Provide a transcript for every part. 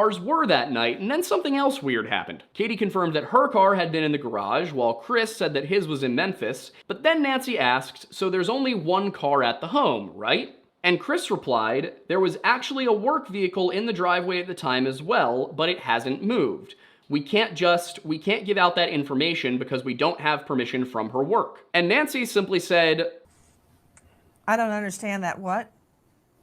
cars were that night, and then something else weird happened. Katie confirmed that her car had been in the garage, while Chris said that his was in Memphis, but then Nancy asked, so there's only one car at the home, right? And Chris replied, there was actually a work vehicle in the driveway at the time as well, but it hasn't moved. We can't give out that information because we don't have permission from her work. And Nancy simply said, I don't understand that, what?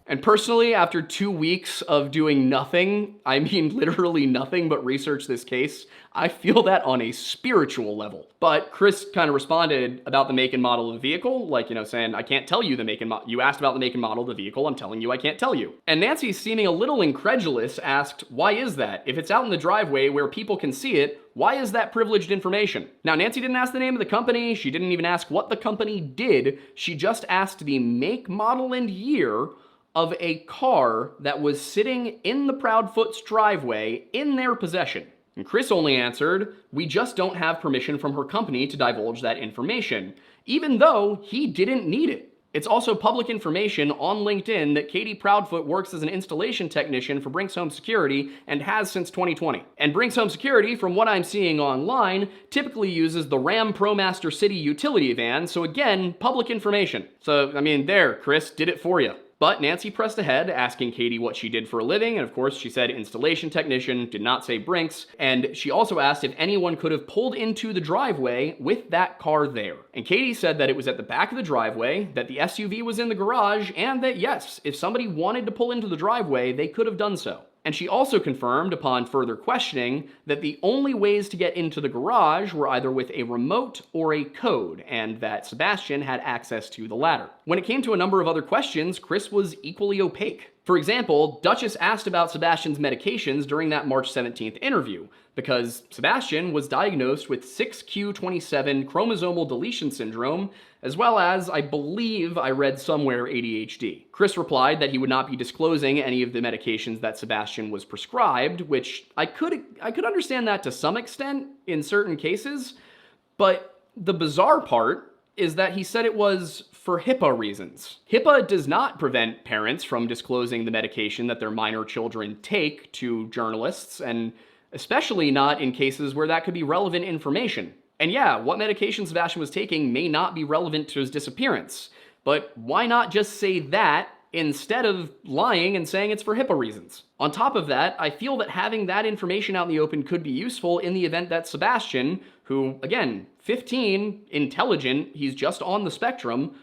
And personally, after 2 weeks of doing nothing, I mean literally nothing but research this case, I feel that on a spiritual level. But Chris kind of responded about the make and model of the vehicle, like, saying, I can't tell you the make and model. You asked about the make and model of the vehicle, I'm telling you I can't tell you. And Nancy, seeming a little incredulous, asked, why is that? If it's out in the driveway where people can see it, why is that privileged information? Now, Nancy didn't ask the name of the company, she didn't even ask what the company did, she just asked the make, model, and year of a car that was sitting in the Proudfoot's driveway in their possession. And Chris only answered, we just don't have permission from her company to divulge that information, even though he didn't need it. It's also public information on LinkedIn that Katie Proudfoot works as an installation technician for Brinks Home Security and has since 2020. And Brinks Home Security, from what I'm seeing online, typically uses the Ram ProMaster City utility van, so again, public information. So, there, Chris did it for you. But Nancy pressed ahead, asking Katie what she did for a living, and of course she said installation technician, did not say Brinks, and she also asked if anyone could have pulled into the driveway with that car there. And Katie said that it was at the back of the driveway, that the SUV was in the garage, and that yes, if somebody wanted to pull into the driveway, they could have done so. And she also confirmed, upon further questioning, that the only ways to get into the garage were either with a remote or a code, and that Sebastian had access to the latter. When it came to a number of other questions, Chris was equally opaque. For example, Duchess asked about Sebastian's medications during that March 17th interview, because Sebastian was diagnosed with 6q27 chromosomal deletion syndrome, as well as, I believe I read somewhere, ADHD. Chris replied that he would not be disclosing any of the medications that Sebastian was prescribed, which I could understand that to some extent in certain cases, but the bizarre part is that he said it was for HIPAA reasons. HIPAA does not prevent parents from disclosing the medication that their minor children take to journalists, and especially not in cases where that could be relevant information. And yeah, what medication Sebastian was taking may not be relevant to his disappearance, but why not just say that instead of lying and saying it's for HIPAA reasons? On top of that, I feel that having that information out in the open could be useful in the event that Sebastian, who, again, 15, intelligent, he's just on the spectrum,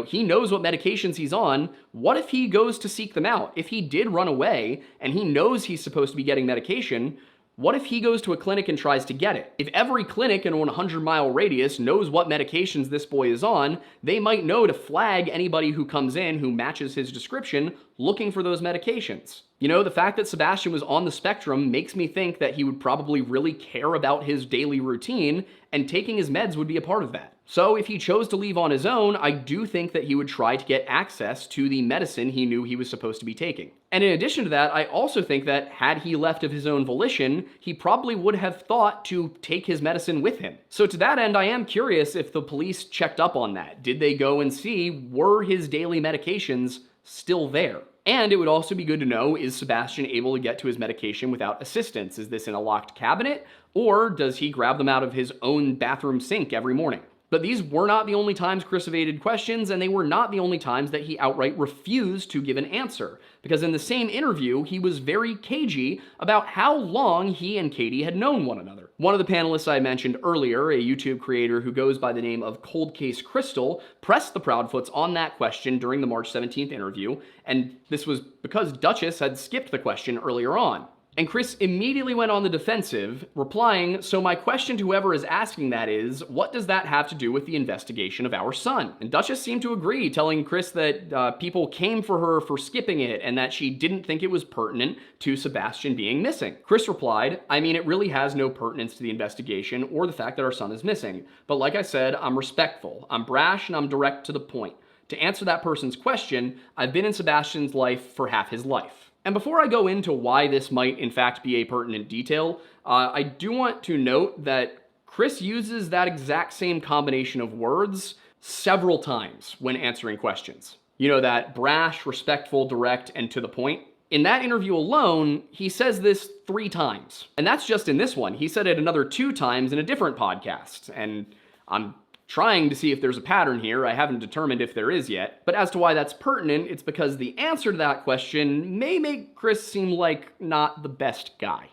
he knows what medications he's on. What if he goes to seek them out? If he did run away and he knows he's supposed to be getting medication, what if he goes to a clinic and tries to get it? If every clinic in a 100-mile radius knows what medications this boy is on, they might know to flag anybody who comes in who matches his description looking for those medications. The fact that Sebastian was on the spectrum makes me think that he would probably really care about his daily routine, and taking his meds would be a part of that. So if he chose to leave on his own, I do think that he would try to get access to the medicine he knew he was supposed to be taking. And in addition to that, I also think that had he left of his own volition, he probably would have thought to take his medicine with him. So to that end, I am curious if the police checked up on that. Did they go and see, were his daily medications still there? And it would also be good to know, is Sebastian able to get to his medication without assistance? Is this in a locked cabinet, or does he grab them out of his own bathroom sink every morning? But these were not the only times Chris evaded questions, and they were not the only times that he outright refused to give an answer, because in the same interview, he was very cagey about how long he and Katie had known one another. One of the panelists I mentioned earlier, a YouTube creator who goes by the name of Cold Case Crystal, pressed the Proudfoots on that question during the March 17th interview, and this was because Duchess had skipped the question earlier on. And Chris immediately went on the defensive, replying, so my question to whoever is asking that is, what does that have to do with the investigation of our son? And Duchess seemed to agree, telling Chris that people came for her for skipping it and that she didn't think it was pertinent to Sebastian being missing. Chris replied, it really has no pertinence to the investigation or the fact that our son is missing. But like I said, I'm respectful, I'm brash, and I'm direct to the point. To answer that person's question, I've been in Sebastian's life for half his life. And before I go into why this might in fact be a pertinent detail, I do want to note that Chris uses that exact same combination of words several times when answering questions. That brash, respectful, direct, and to the point. In that interview alone, he says this 3 times. And that's just in this one. He said it another 2 times in a different podcast. And I'm trying to see if there's a pattern here. I haven't determined if there is yet. But as to why that's pertinent, it's because the answer to that question may make Chris seem like not the best guy.